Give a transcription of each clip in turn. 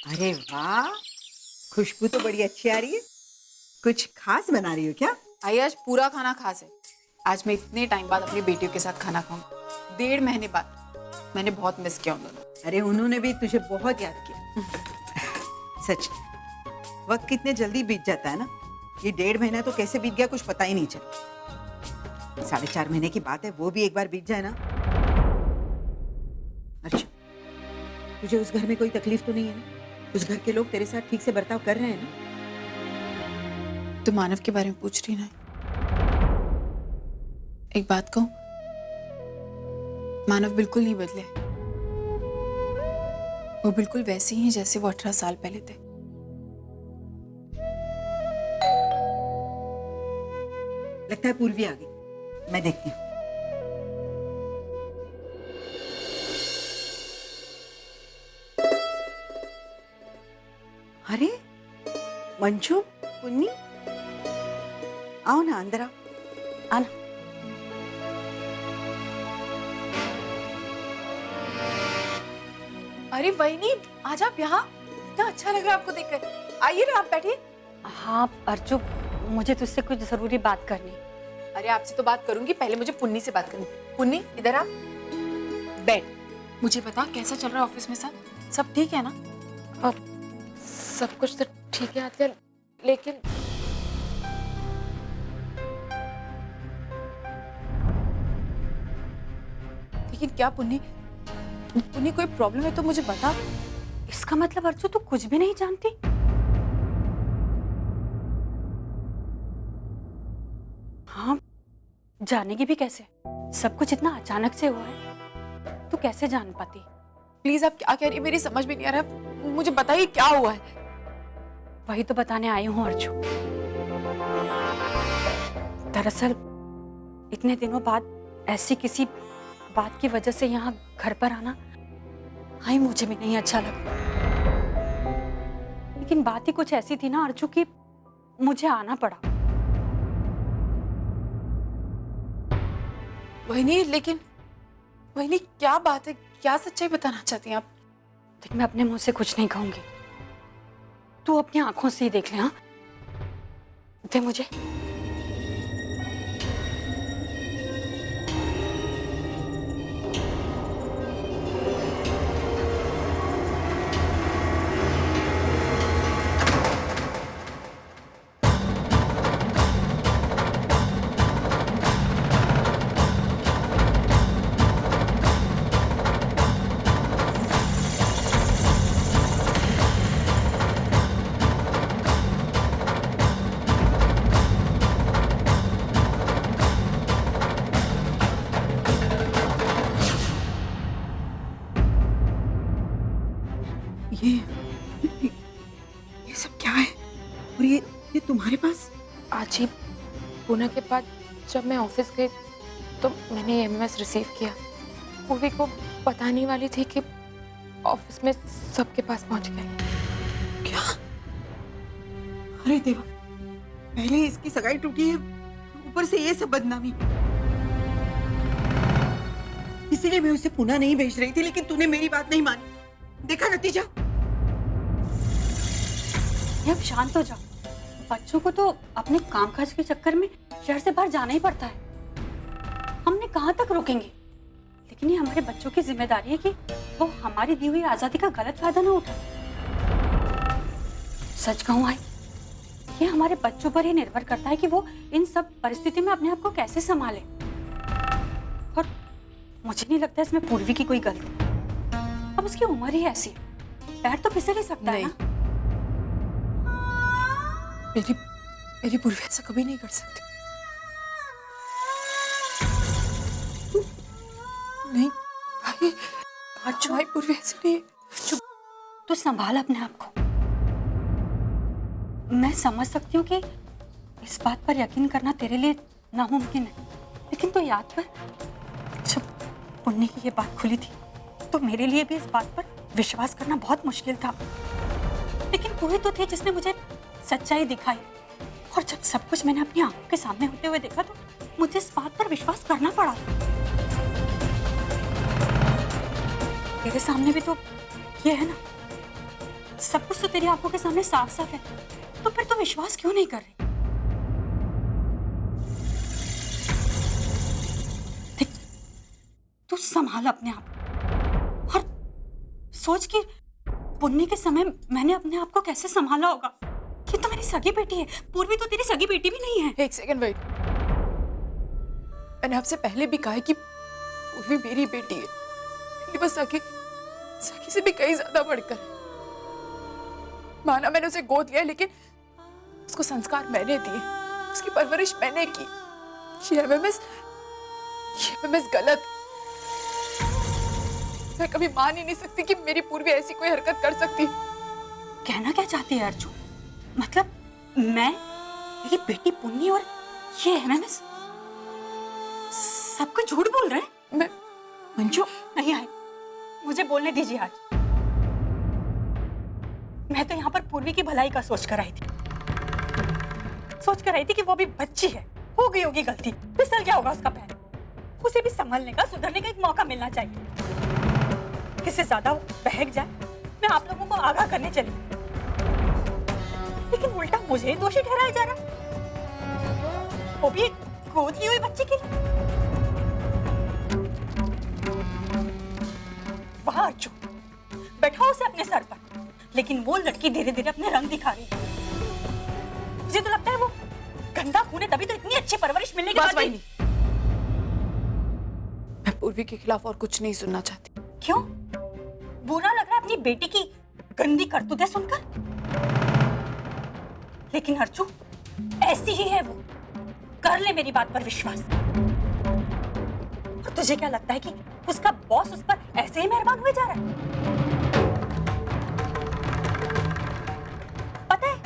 अरे वाह, खुशबू तो बड़ी अच्छी आ रही है। कुछ खास बना रही हो क्या? आई आज पूरा खाना खास है। आज मैं इतने टाइम बाद अपनी बेटियों के साथ खाना खाऊंगी, 1.5 महीने बाद। मैंने बहुत मिस किया उन दोनों। अरे उन्होंने भी तुझे बहुत याद किया। सच, वक्त कितने जल्दी बीत जाता है ना। ये 1.5 महीना तो कैसे बीत गया कुछ पता ही नहीं चला। 4.5 महीने की बात है, वो भी एक बार बीत जाए ना। अच्छा, तुझे उस घर में कोई तकलीफ तो नहीं है ना? उस घर के लोग तेरे साथ ठीक से बर्ताव कर रहे हैं ना? तो मानव के बारे में पूछ रही ना। एक बात कहूं, मानव बिल्कुल नहीं बदले। वो बिल्कुल वैसे ही हैं जैसे वो 18 साल पहले थे। लगता है पूर्वी आ गई, मैं देखती हूँ। अरे मंजू, पुन्नी, आओ ना, अंदर आओ। आना। अरे वहीनी, आज आप यहाँ, इतना अच्छा लग रहा है आपको देखकर। आइए ना, आप बैठिए। हाँ अर्जु, मुझे तुझसे कुछ जरूरी बात करनी। अरे आपसे तो बात करूंगी, पहले मुझे पुन्नी से बात करनी। पुन्नी इधर आ, बैठ। मुझे बता कैसा चल रहा है ऑफिस में सब ठीक है ना? अब सब कुछ तो ठीक है आत्या, लेकिन क्या पुन्नी? पुन्नी कोई प्रॉब्लम है तो मुझे बता। इसका मतलब अर्जु तू कुछ भी नहीं जानती? हाँ, जानेगी भी कैसे? सब कुछ इतना अचानक से हुआ है, तू कैसे जान पाती? प्लीज आप क्या कह रही है, मेरी समझ में नहीं आ रहा। मुझे बताइए क्या हुआ है। वही तो बताने आई हूँ अर्जु। दरअसल इतने दिनों बाद ऐसी किसी बात की वजह से यहाँ घर पर आना आई मुझे भी नहीं अच्छा लगा। लेकिन बात ही कुछ ऐसी थी ना अर्जु कि मुझे आना पड़ा। लेकिन वहीनी क्या बात है, क्या सच्चाई बताना चाहती हैं आप? देख, मैं अपने मुंह से कुछ नहीं कहूंगी, तू अपनी आंखों से ही देख ले। हाँ, दे मुझे। ये सब क्या है? और ये तुम्हारे पास? आज ही पुणे के बाद जब मैं ऑफिस गई तो मैंने एमएमएस रिसीव किया। पूर्वी को बताने वाली थी कि ऑफिस में सबके पास पहुंच गए। क्या? अरे देवा, पहले इसकी सगाई टूटी है, ऊपर से ये सब बदनामी। इसीलिए मैं उसे पुणे नहीं भेज रही थी, लेकिन तूने मेरी बात नहीं मानी। देखा नतीजा? अब शांत हो जाओ। बच्चों को तो अपने कामकाज के चक्कर में शहर से बाहर जाना ही पड़ता है। हमने कहाँ तक रोकेंगे? लेकिन ये हमारे बच्चों की जिम्मेदारी है कि वो हमारी दी हुई आजादी का गलत फायदा ना उठाए। सच कहूँ आई, ये हमारे बच्चों पर ही निर्भर करता है कि वो इन सब परिस्थितियों में अपने आप को कैसे संभाले। और मुझे नहीं लगता इसमें पूर्वी की कोई गलती। अब उसकी उम्र ही ऐसी है, पैर तो फिसल ही सकता है ना। मेरी पूर्वी ऐसा कभी नहीं कर सकती। नहीं भाई, आज भाई पूर्वी ऐसी नहीं है। चुप। तो संभाल अपने आप को। मैं समझ सकती हूँ कि इस बात पर यकीन करना तेरे लिए नामुमकिन है, लेकिन तो याद कर, जब पुण्य की ये बात खुली थी तो मेरे लिए भी इस बात पर विश्वास करना बहुत मुश्किल था। लेकिन तू ही तो थे जिसने मुझे सच्चाई दिखाई, और जब सब कुछ मैंने अपनी आंखों के सामने होते हुए देखा तो मुझे इस बात पर विश्वास करना पड़ा। तेरे सामने भी तो ये है ना, सब कुछ तो तेरी आंखों के सामने साफ साफ है, तो फिर तू विश्वास क्यों नहीं कर रही? देख, तू संभाल अपने आप और सोच कि पुण्य के समय मैंने अपने आप को कैसे संभाला होगा। ये तो मेरी सगी बेटी है, पूर्वी तो तेरी सगी बेटी भी नहीं है। एक सेकंड वेट, मैंने आपसे पहले भी कहा है कि पूर्वी मेरी बेटी है, मेरी बस सगी से भी कहीं ज्यादा बढ़कर है। माना मैंने उसे गोद लिया, लेकिन उसको संस्कार मैंने दिए, उसकी परवरिश मैंने की। ये एमएमएस गलत। मैं कभी मान ही नहीं सकती कि मेरी पूर्वी ऐसी कोई हरकत कर सकती। कहना क्या चाहती है अर्जुन? मतलब मैं, मेरी बेटी पुन्नी और ये एमएमएस सब कुछ झूठ बोल रहे हैं? मैं मंजू, नहीं आए, मुझे बोलने दीजिए। आज मैं तो यहाँ पर पूर्वी की भलाई का सोच कर आई थी, कि वो भी बच्ची है, हो गई होगी गलती, फिसल गया होगा उसका पैर, उसे भी संभलने का, सुधरने का एक मौका मिलना चाहिए। इससे ज्यादा वो बहक जाए, मैं आप लोगों को आगाह करने चली, लेकिन उल्टा मुझे ही दोषी ठहराया जा रहा, वो भी एक गोद ली हुई बच्ची के लिए। वाह अर्जुन, बैठाओ उसे अपने सर पर, लेकिन वो लड़की धीरे धीरे अपने रंग दिखा रही है। मुझे तो लगता है वो गंदा खून है, तभी तो इतनी अच्छी परवरिश मिलने के बाद भी। मैं पूर्वी के खिलाफ और कुछ नहीं सुनना चाहती। क्यों? बुरा लग रहा है अपनी बेटी की गंदी करतूतें सुनकर? लेकिन अर्जुन, ऐसी ही है वो, कर ले मेरी बात पर विश्वास। और तुझे क्या लगता है कि उसका बॉस उस पर ऐसे ही मेहरबान हुए जा रहा है? पता है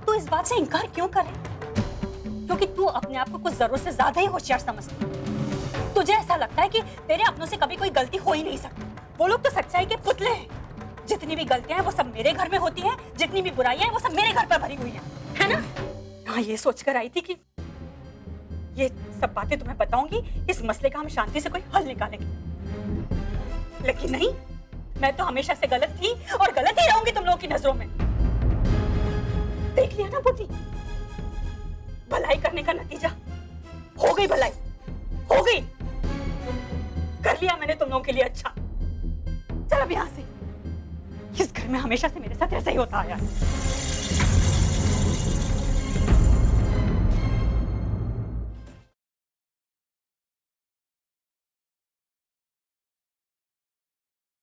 तू इस बात से इनकार क्यों कर रही? क्योंकि तू अपने आप को कुछ जरूरत से ज्यादा ही होशियार समझती। तुझे ऐसा लगता है कि तेरे अपनों से कभी कोई गलती हो ही नहीं सकती। वो लोग तो सच्चाई के पुतले हैं। जितनी भी गलतियां हैं वो सब मेरे घर में होती हैं, जितनी भी बुराइयां हैं वो सब मेरे घर पर भरी हुई हैं, है ना? हाँ, ये सोचकर आई थी कि ये सब बातें तुम्हें बताऊंगी, इस मसले का हम शांति से कोई हल निकालेंगे। लेकिन नहीं, मैं तो हमेशा से गलत थी और गलत ही रहूंगी तुम लोगों की नजरों में। देख लिया ना बुद्धि, भलाई करने का नतीजा। हो गई भलाई, हो गई, कर लिया मैंने तुम लोगों के लिए अच्छा। चल अब यहाँ से, इस घर में हमेशा से मेरे साथ ऐसा ही होता आया है।